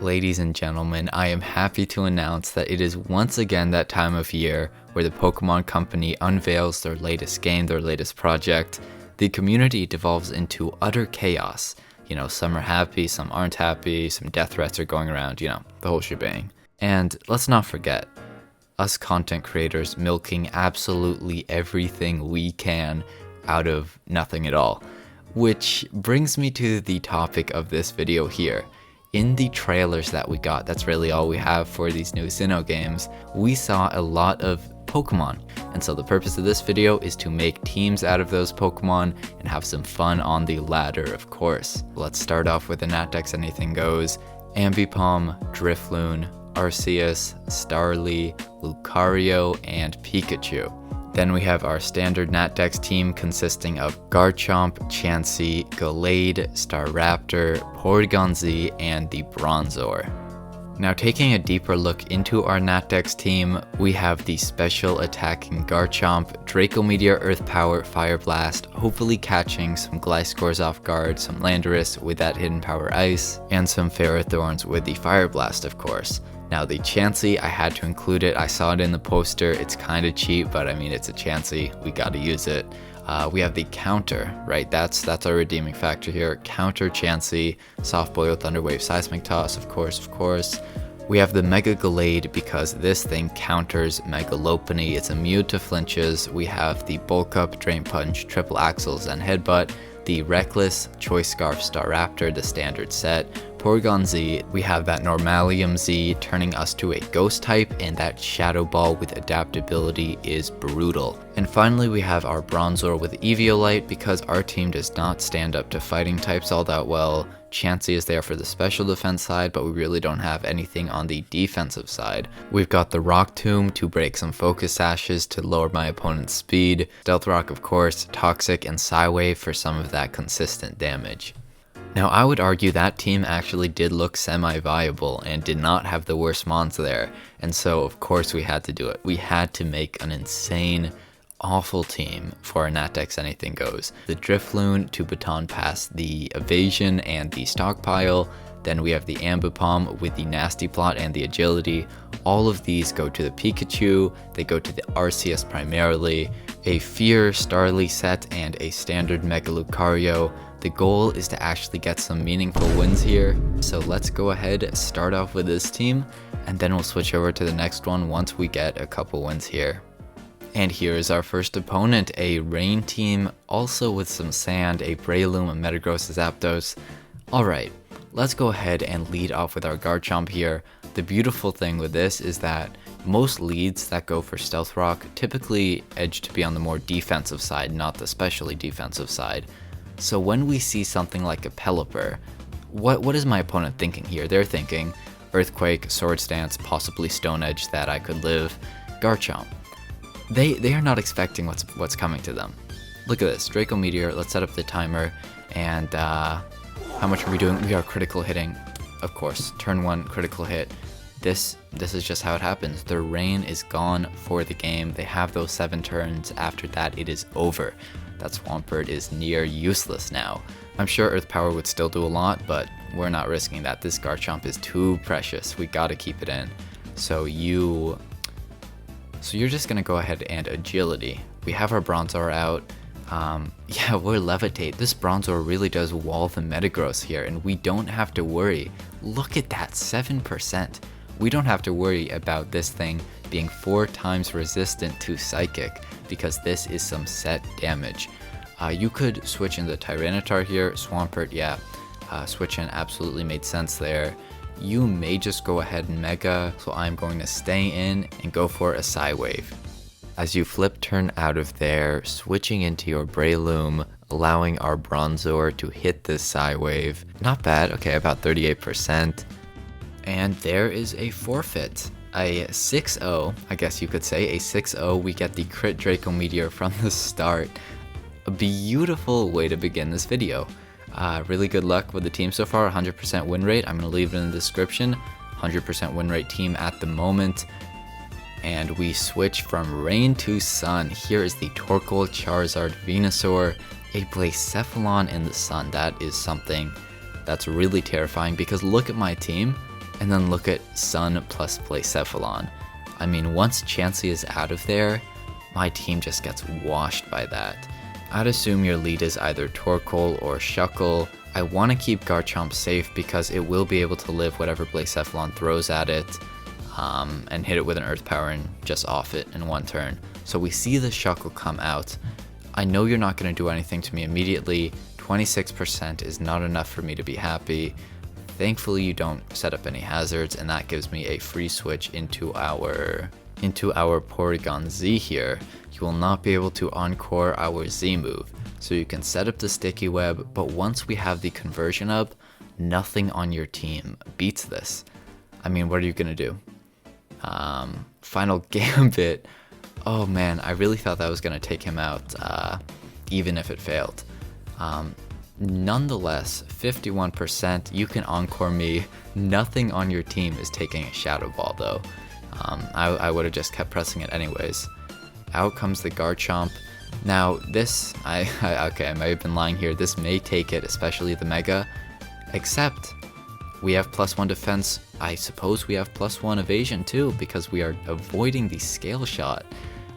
Ladies and gentlemen, I am happy to announce that it is once again that time of year where the Pokemon Company unveils their latest game, their latest project. The community devolves into utter chaos. You know, some are happy, some aren't happy, some death threats are going around, you know, the whole shebang. And let's not forget, us content creators milking absolutely everything we can out of nothing at all. Which brings me to the topic of this video here. In the trailers that we got, that's really all we have for these new Sinnoh games, we saw a lot of Pokemon. And so the purpose of this video is to make teams out of those Pokemon and have some fun on the ladder, of course. Let's start off with the Natdex Anything Goes, Ambipom, Drifloon, Arceus, Starly, Lucario, and Pikachu. Then we have our standard Natdex team consisting of Garchomp, Chansey, Gallade, Staraptor, Porygon-Z, and the Bronzor. Now taking a deeper look into our Natdex team, we have the special attacking Garchomp, Draco Meteor, Earth Power, Fire Blast, hopefully catching some Gliscors off guard, some Landorus with that Hidden Power Ice, and some Ferrothorns with the Fire Blast, of course. Now the Chansey, I had to include it. I saw it in the poster. It's kind of cheap, but I mean, it's a Chansey. We got to use it. We have the counter, right? That's our redeeming factor here. Counter Chansey, Soft Boil, Thunder Wave, Seismic Toss, of course. We have the Mega Gallade because this thing counters Mega Lopunny. It's immune to flinches. We have the Bulk Up, Drain Punch, Triple Axles, and Headbutt. The Reckless, Choice Scarf, Staraptor, the standard set. Porygon-Z, we have that Normalium Z turning us to a Ghost type, and that Shadow Ball with adaptability is brutal. And finally we have our Bronzor with Eviolite because our team does not stand up to fighting types all that well. Chansey is there for the special defense side, but we really don't have anything on the defensive side. We've got the Rock Tomb to break some Focus Sashes to lower my opponent's speed, Stealth Rock of course, Toxic, and Psywave for some of that consistent damage. Now I would argue that team actually did look semi-viable and did not have the worst mons there, and so of course we had to do it. We had to make an insane, awful team for a Natdex Anything Goes. The Drifloon to baton pass the Evasion and the Stockpile, then we have the Ambipom with the Nasty Plot and the Agility. All of these go to the Pikachu, they go to the Arceus primarily, a Fear Starly set, and a standard Mega Lucario. The goal is to actually get some meaningful wins here, so let's go ahead, start off with this team, and then we'll switch over to the next one once we get a couple wins here. And here is our first opponent, a Rain team, also with some Sand, a Breloom, a Metagross, a Zapdos. Alright, let's go ahead and lead off with our Garchomp here. The beautiful thing with this is that most leads that go for Stealth Rock typically edge to be on the more defensive side, not the specially defensive side. So when we see something like a Pelipper, what is my opponent thinking here? They're thinking Earthquake, Swords Dance, possibly Stone Edge that I could live, Garchomp. They are not expecting what's coming to them. Look at this, Draco Meteor, let's set up the timer, and how much are we doing? We are critical hitting, of course, turn 1 critical hit. This is just how it happens. Their Rain is gone for the game. They have those 7 turns, after that it is over. That Swampert is near useless now. I'm sure Earth Power would still do a lot, but we're not risking that. This Garchomp is too precious. We gotta keep it in. So you're just gonna go ahead and Agility. We have our Bronzor out. Yeah, we're Levitate. This Bronzor really does wall the Metagross here, and we don't have to worry. Look at that, 7%. We don't have to worry about this thing being 4 times resistant to Psychic, because this is some set damage. You could switch in the Tyranitar here, Swampert, yeah, switch in absolutely made sense there. You may just go ahead and Mega, so I'm going to stay in and go for a Psywave. As you flip turn out of there, switching into your Breloom, allowing our Bronzor to hit this Psywave. Not bad, okay, about 38%. And there is a forfeit. A 6-0, I guess you could say, a 6-0, we get the crit Draco Meteor from the start. A beautiful way to begin this video. Really good luck with the team so far, 100% win rate, I'm going to leave it in the description. 100% win rate team at the moment. And we switch from Rain to Sun. Here is the Torkoal, Charizard, Venusaur, a Blacephalon in the Sun. That is something that's really terrifying because look at my team. And then look at Sun plus Blacephalon. I mean, once Chansey is out of there, my team just gets washed by that. I'd assume your lead is either Torkoal or Shuckle. I want to keep Garchomp safe because it will be able to live whatever Blacephalon throws at it, and hit it with an Earth Power and just off it in one turn. So we see the Shuckle come out. I know you're not going to do anything to me immediately. 26% is not enough for me to be happy. Thankfully you don't set up any hazards, and that gives me a free switch into our Porygon Z here. You will not be able to encore our Z move. So you can set up the Sticky Web, but once we have the conversion up, nothing on your team beats this. I mean, what are you gonna do? Final Gambit. Oh man, I really thought that was gonna take him out, even if it failed. Nonetheless, 51%, you can encore me. Nothing on your team is taking a Shadow Ball though. I would have just kept pressing it anyways. Out comes the Garchomp. Now this, okay, I may have been lying here. This may take it, especially the Mega. Except, we have +1 defense. I suppose we have +1 evasion too, because we are avoiding the Scale Shot.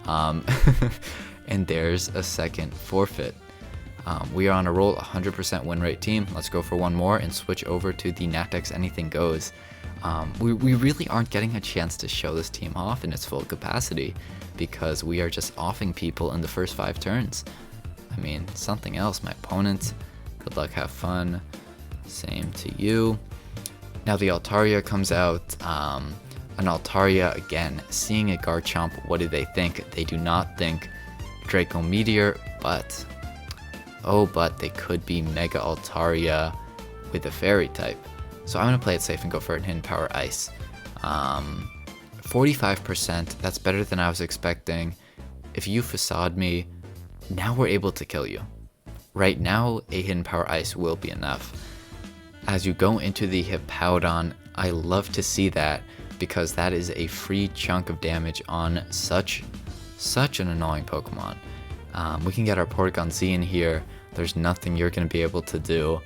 And there's a second forfeit. We are on a roll, 100% win rate team. Let's go for one more and switch over to the Natex Anything Goes. We really aren't getting a chance to show this team off in its full capacity because we are just offing people in the first 5 turns. I mean, something else. My opponent, good luck, have fun. Same to you. Now the Altaria comes out. An Altaria, again, seeing a Garchomp, what do they think? They do not think Draco Meteor, but they could be Mega Altaria with a Fairy type. So I'm going to play it safe and go for a Hidden Power Ice. 45%, that's better than I was expecting. If you Facade me, now we're able to kill you. Right now, a Hidden Power Ice will be enough. As you go into the Hippowdon, I love to see that because that is a free chunk of damage on such an annoying Pokemon. We can get our Porygon Z in here. There's nothing you're going to be able to do.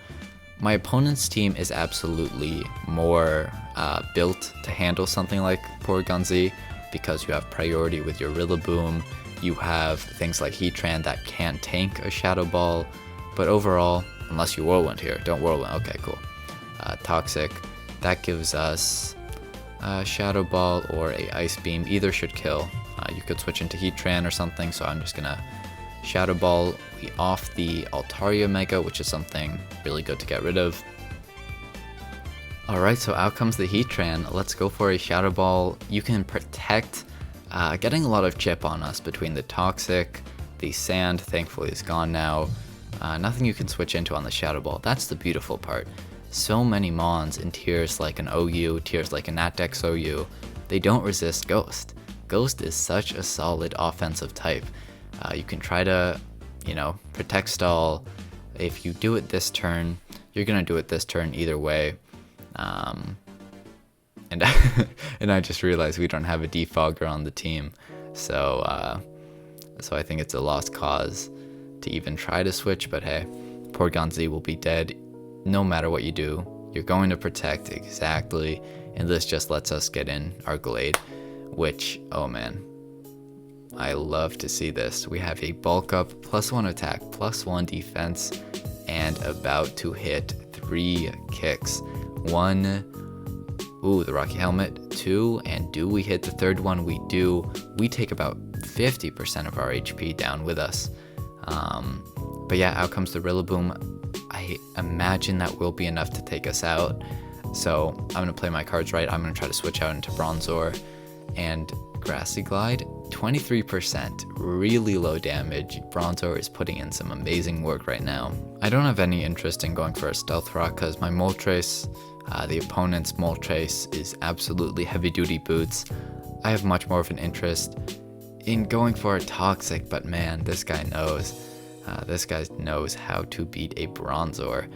My opponent's team is absolutely more built to handle something like Porygon Z because you have priority with your Rillaboom. You have things like Heatran that can't tank a Shadow Ball. But overall, unless you Whirlwind here, don't Whirlwind. Okay, cool. Toxic, that gives us a Shadow Ball or a Ice Beam. Either should kill. You could switch into Heatran or something, so I'm just gonna Shadow Ball. We off the Altaria Mega, which is something really good to get rid of. Alright, so out comes the Heatran. Let's go for a Shadow Ball. You can protect, getting a lot of chip on us between the Toxic, the Sand, thankfully is gone now. Nothing you can switch into on the Shadow Ball. That's the beautiful part. So many Mons in tiers like an OU, tiers like a Natex OU, they don't resist Ghost. Ghost is such a solid offensive type. You can try to, protect stall. If you do it this turn, you're gonna do it this turn either way. And I just realized we don't have a defogger on the team, so I think it's a lost cause to even try to switch. But hey, Porygon Z will be dead no matter what you do. You're going to protect exactly, and this just lets us get in our Glade, which, oh man, I love to see this. We have a bulk up, +1 attack, +1 defense, and about to hit 3 kicks. 1, ooh, the Rocky Helmet. 2, and do we hit the third one? We do. We take about 50% of our HP down with us. But yeah, out comes the Rillaboom. I imagine that will be enough to take us out. So I'm going to play my cards right. I'm going to try to switch out into Bronzor and Grassy Glide. 23%, really low damage. Bronzor is putting in some amazing work right now. I don't have any interest in going for a Stealth Rock because my Moltres, the opponent's Moltres, is absolutely heavy duty boots. I have much more of an interest in going for a Toxic, but man, this guy knows. This guy knows how to beat a Bronzor.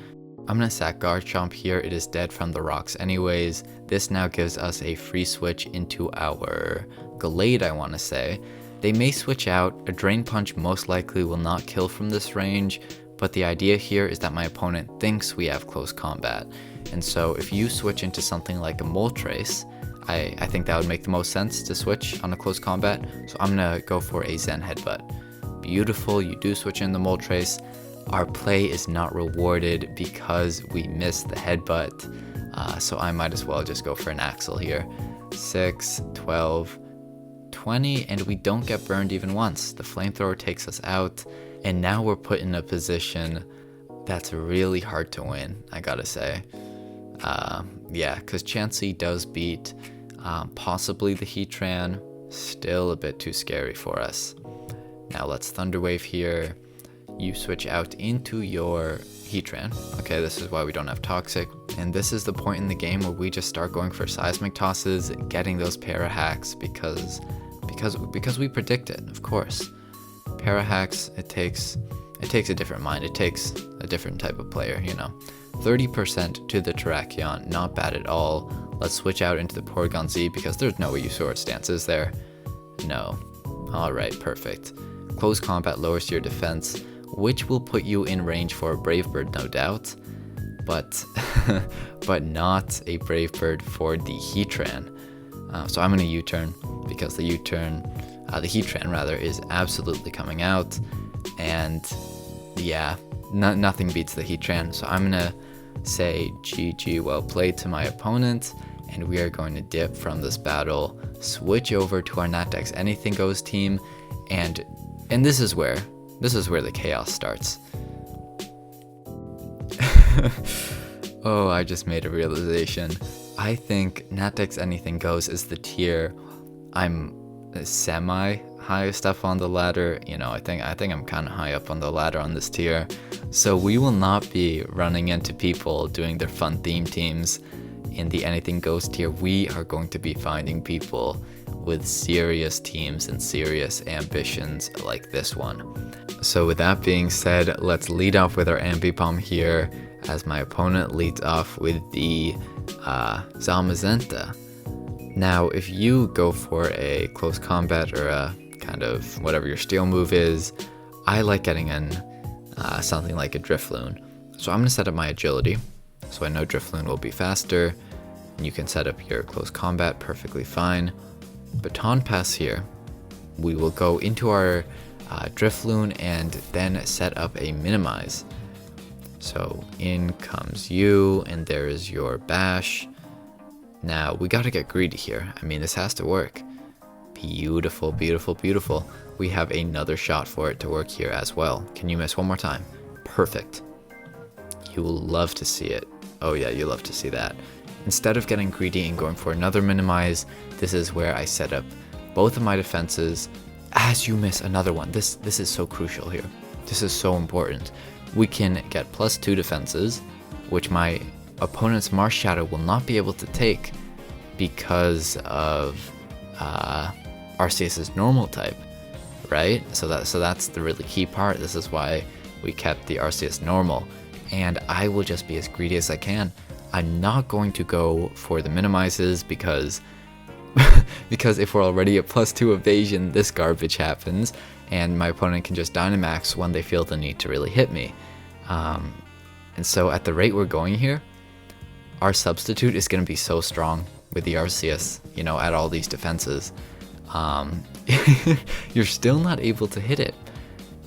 I'm gonna sack Garchomp here. It is dead from the rocks anyways. This now gives us a free switch into our Glade, I want to say. They may switch out. A Drain Punch most likely will not kill from this range, but the idea here is that my opponent thinks we have close combat. And so if you switch into something like a Moltres, I think that would make the most sense to switch on a close combat. So I'm gonna go for a Zen Headbutt. Beautiful, you do switch in the Moltres. Our play is not rewarded because we missed the headbutt. So I might as well just go for an Axle here. 6, 12, 20, and we don't get burned even once. The flamethrower takes us out, and now we're put in a position that's really hard to win, I gotta say. Yeah, because Chansey does beat possibly the Heatran, still a bit too scary for us. Now let's Thunder Wave here. You switch out into your Heatran. Okay, this is why we don't have Toxic. And this is the point in the game where we just start going for Seismic Tosses, getting those Para Hacks because we predict it, of course. Para Hacks, it takes a different mind. It takes a different type of player, you know. 30% to the Terrakion, not bad at all. Let's switch out into the Porygon Z because there's no way you Sword Stance, is there? No. Alright, perfect. Close combat lowers your defense, which will put you in range for a Brave Bird, no doubt. But but not a Brave Bird for the Heatran. So I'm gonna U-turn because the Heatran rather, is absolutely coming out. And yeah, nothing beats the Heatran. So I'm gonna say GG, well played to my opponent, and we are going to dip from this battle, switch over to our Natex Anything Goes team, and this is where the chaos starts. Oh, I just made a realization. I think Natex Anything Goes is the tier I'm semi highest up on the ladder. You know, I think I'm kind of high up on the ladder on this tier. So we will not be running into people doing their fun theme teams in the Anything Goes tier. We are going to be finding people with serious teams and serious ambitions like this one. So with that being said, let's lead off with our Ambipom here, as my opponent leads off with the Zamazenta. Now, if you go for a close combat or a kind of whatever your steel move is, I like getting in something like a Drifloon. So I'm going to set up my agility, so I know Drifloon will be faster, and you can set up your close combat perfectly fine. Baton Pass here, we will go into our Drifloon and then set up a Minimize. So in comes you, and there is your Bash. Now we gotta get greedy here. I mean, this has to work. Beautiful, beautiful, beautiful. We have another shot for it to work here as well. Can you miss one more time? Perfect. You will love to see it. Oh yeah, you love to see that. Instead of getting greedy and going for another Minimize, this is where I set up both of my defenses as you miss another one. This is so crucial here. This is so important. We can get +2 defenses, which my opponent's Marsh Shadow will not be able to take because of Arceus' normal type, right? So that's the really key part. This is why we kept the Arceus normal, and I will just be as greedy as I can. I'm not going to go for the Minimizes because if we're already at +2 evasion, this garbage happens, and my opponent can just Dynamax when they feel the need to really hit me. And so at the rate we're going here, our substitute is going to be so strong with the Arceus, you know, at all these defenses. You're still not able to hit it.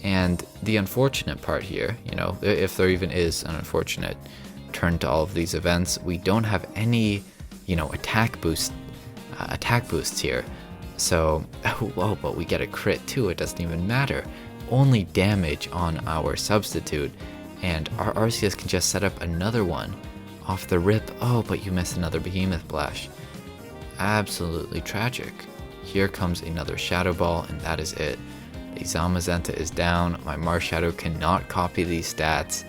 And the unfortunate part here, you know, if there even is an unfortunate turn to all of these events, we don't have any, you know, attack boosts here. So, oh, but we get a crit too. It doesn't even matter. Only damage on our substitute, and our Arceus can just set up another one off the rip. Oh, but you missed another Behemoth Blast. Absolutely tragic. Here comes another Shadow Ball, and that is it. The Zamazenta is down. My Marshadow cannot copy these stats.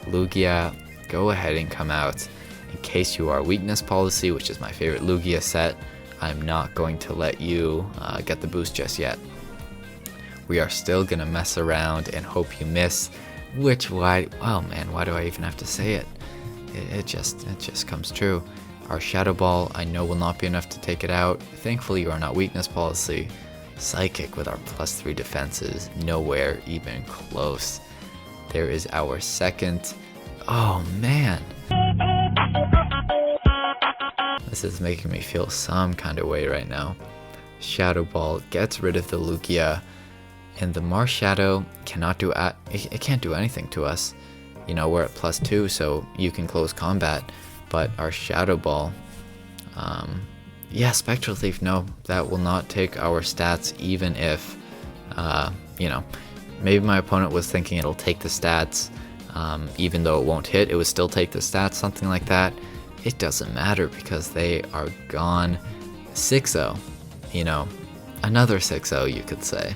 Lugia, go ahead and come out. In case you are Weakness Policy, which is my favorite Lugia set, I'm not going to let you get the boost just yet. We are still gonna mess around and hope you miss, oh man, why do I even have to say it? It just comes true. Our Shadow Ball, I know, will not be enough to take it out. Thankfully, you are not Weakness Policy. Psychic with our +3 defenses, nowhere even close. There is our second. Oh man. This is making me feel some kind of way right now. Shadow Ball gets rid of the Lugia, and the Mars Shadow cannot do it can't do anything to us. You know, we're at +2, so you can close combat, but our Shadow Ball, yeah, Spectral Thief, no, that will not take our stats, even if, you know, maybe my opponent was thinking it'll take the stats, even though it won't hit, it would still take the stats, something like that. It doesn't matter because they are gone. 6-0, you know, another 6-0 you could say.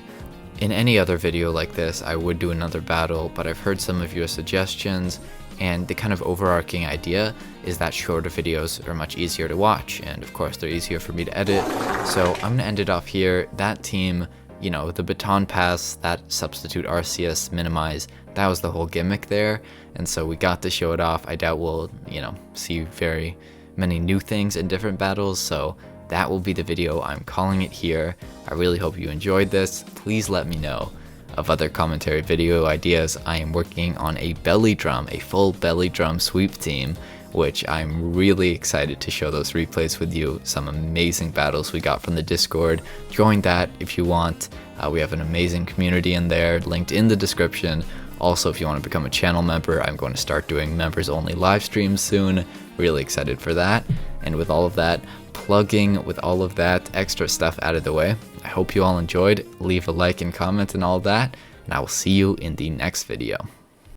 In any other video like this, I would do another battle, but I've heard some of your suggestions, and the kind of overarching idea is that shorter videos are much easier to watch, and of course they're easier for me to edit, so I'm gonna end it off here. That team, you know, the baton pass, that substitute Arceus minimize, that was the whole gimmick there, and so we got to show it off. I doubt we'll, you know, see very many new things in different battles, so that will be the video. I'm calling it here. I really hope you enjoyed this. Please let me know of other commentary video ideas. I am working on a belly drum, a full belly drum sweep team, which I'm really excited to show those replays with you. Some amazing battles we got from the Discord. Join that if you want. We have an amazing community in there, linked in the description. Also, if you want to become a channel member, I'm going to start doing members only live streams soon. Really excited for that. And with all of that plugging, with all of that extra stuff out of the way, I hope you all enjoyed. Leave a like and comment and all that, and I will see you in the next video.